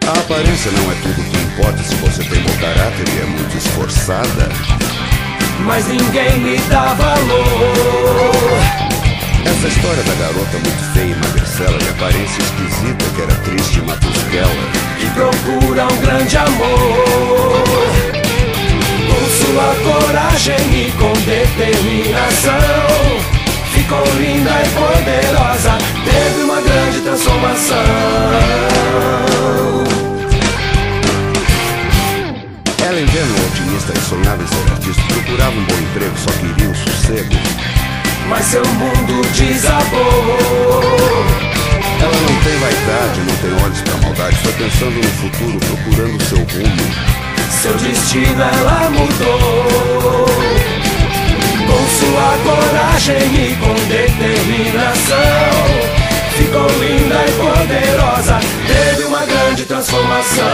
A aparência não é tudo que importa se você tem bom caráter e é muito esforçada. Mas ninguém me dá valor. Essa história da garota muito feia e magricela, de aparência esquisita, que era triste e matusquela, que procura um grande amor, com sua coragem e com determinação, ficou linda e poderosa, teve uma grande transformação. Ela, ingênua, otimista e sonhava em ser artista, procurava um bom emprego, só queria um sossego. Mas seu mundo desabou. Ela não tem vaidade, não tem olhos pra maldade, foi pensando no futuro, procurando seu rumo. Seu destino ela mudou, com sua coragem e com determinação, ficou linda e poderosa, teve uma grande transformação.